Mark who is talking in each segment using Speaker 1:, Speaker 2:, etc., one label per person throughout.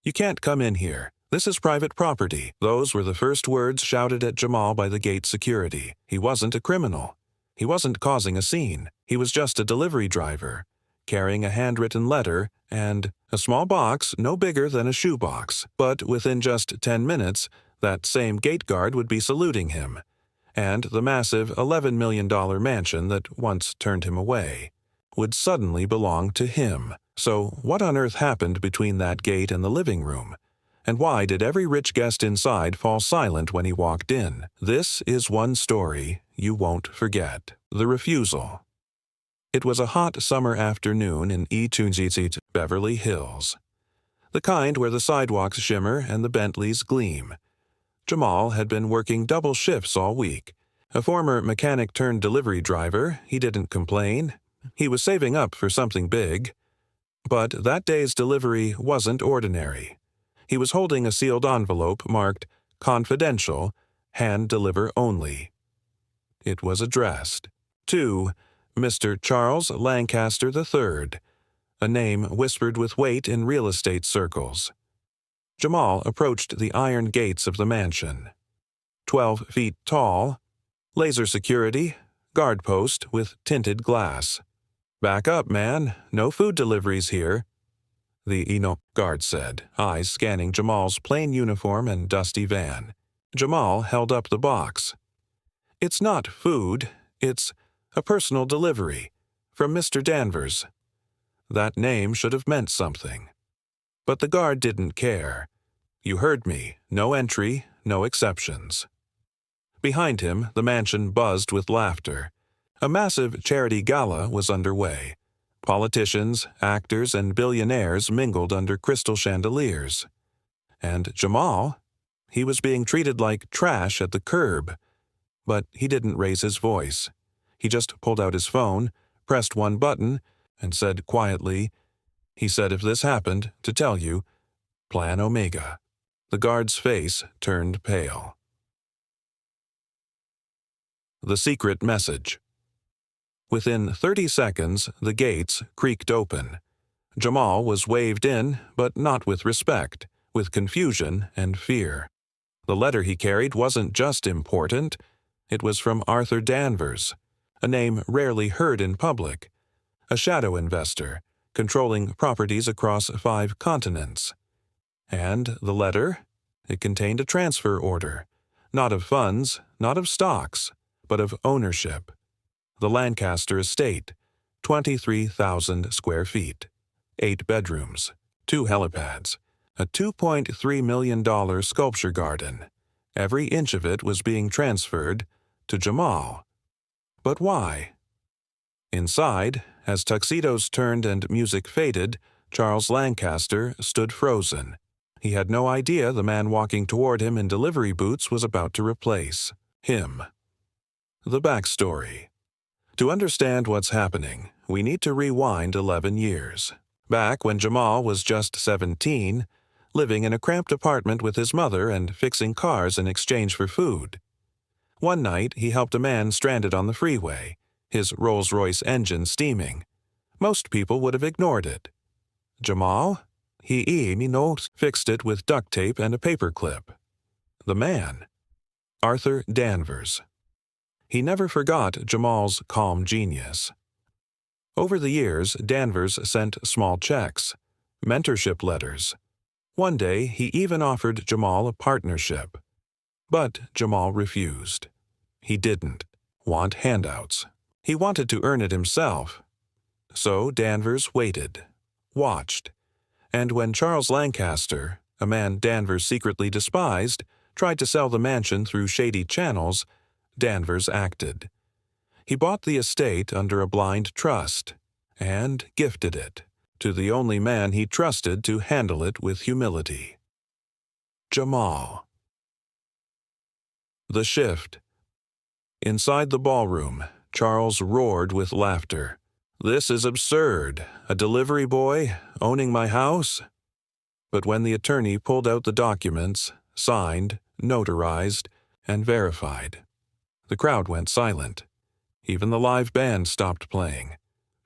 Speaker 1: "You can't come in here. This is private property." Those were the first words shouted at Jamal by the gate security. He wasn't a criminal. He wasn't causing a scene. He was just a delivery driver, carrying a handwritten letter and a small box no bigger than a shoebox. But within just 10 minutes, that same gate guard would be saluting him, and the massive $11 million mansion that once turned him away would suddenly belong to him. So what on earth happened between that gate and the living room? And why did every rich guest inside fall silent when he walked in? This is one story you won't forget. The refusal. It was a hot summer afternoon in Beverly Hills, the kind where the sidewalks shimmer and the Bentleys gleam. Jamal had been working double shifts all week. A former mechanic-turned-delivery driver, he didn't complain. He was saving up for something big. But that day's delivery wasn't ordinary. He was holding a sealed envelope marked "Confidential, Hand Deliver Only." It was addressed to Mr. Charles Lancaster III, a name whispered with weight in real estate circles. Jamal approached the iron gates of the mansion. 12 feet tall, laser security, guard post with tinted glass. "Back up, man. No food deliveries here," the guard said, eyes scanning Jamal's plain uniform and dusty van. Jamal held up the box. "It's not food. It's a personal delivery from Mr. Danvers." That name should have meant something. But the guard didn't care. "You heard me. No entry, no exceptions." Behind him, the mansion buzzed with laughter. A massive charity gala was underway. Politicians, actors, and billionaires mingled under crystal chandeliers. And Jamal? He was being treated like trash at the curb. But he didn't raise his voice. He just pulled out his phone, pressed one button, and said quietly, "He said if this happened, to tell you, Plan Omega." The guard's face turned pale. The secret message. Within 30 seconds, the gates creaked open. Jamal was waved in, but not with respect, with confusion and fear. The letter he carried wasn't just important. It was from Arthur Danvers, a name rarely heard in public, a shadow investor, controlling properties across 5 continents. And the letter? It contained a transfer order, not of funds, not of stocks, but of ownership. The Lancaster estate, 23,000 square feet, 8 bedrooms, 2 helipads, a $2.3 million sculpture garden. Every inch of it was being transferred to Jamal. But why? Inside, as tuxedos turned and music faded, Charles Lancaster stood frozen. He had no idea the man walking toward him in delivery boots was about to replace him. The backstory. To understand what's happening, we need to rewind 11 years. Back when Jamal was just 17, living in a cramped apartment with his mother and fixing cars in exchange for food. One night, he helped a man stranded on the freeway, his Rolls-Royce engine steaming. Most people would have ignored it. Jamal? He fixed it with duct tape and a paperclip. The man? Arthur Danvers. He never forgot Jamal's calm genius. Over the years, Danvers sent small checks, mentorship letters. One day, he even offered Jamal a partnership. But Jamal refused. He didn't want handouts. He wanted to earn it himself. So Danvers waited, watched. And when Charles Lancaster, a man Danvers secretly despised, tried to sell the mansion through shady channels, Danvers acted. He bought the estate under a blind trust and gifted it to the only man he trusted to handle it with humility. Jamal. The shift. Inside the ballroom, Charles roared with laughter. "This is absurd. A delivery boy owning my house?" But when the attorney pulled out the documents, signed, notarized, and verified, the crowd went silent. Even the live band stopped playing.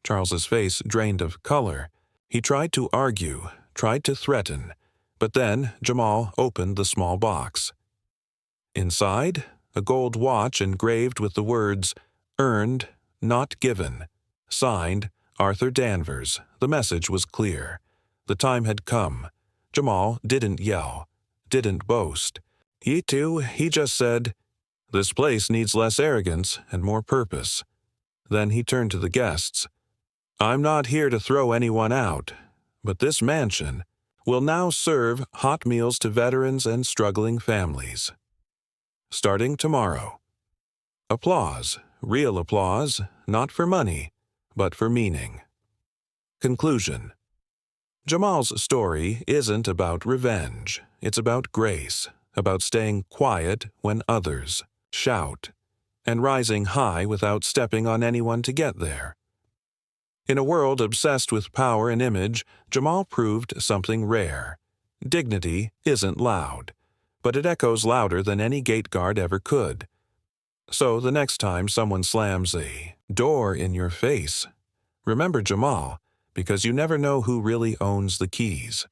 Speaker 1: Charles's face drained of color. He tried to argue, tried to threaten, But then Jamal opened the small box. Inside, a gold watch engraved with the words, "Earned, not given." Signed, Arthur Danvers. The message was clear. The time had come. Jamal didn't yell, didn't boast. He just said, "This place needs less arrogance and more purpose." Then he turned to the guests. "I'm not here to throw anyone out, but this mansion will now serve hot meals to veterans and struggling families. Starting tomorrow." Applause, real applause, not for money, but for meaning. Conclusion. Jamal's story isn't about revenge. It's about grace, about staying quiet when others shout, and rising high without stepping on anyone to get there. In a world obsessed with power and image, Jamal proved something rare. Dignity isn't loud, but it echoes louder than any gate guard ever could. So the next time someone slams a door in your face, remember Jamal, because you never know who really owns the keys.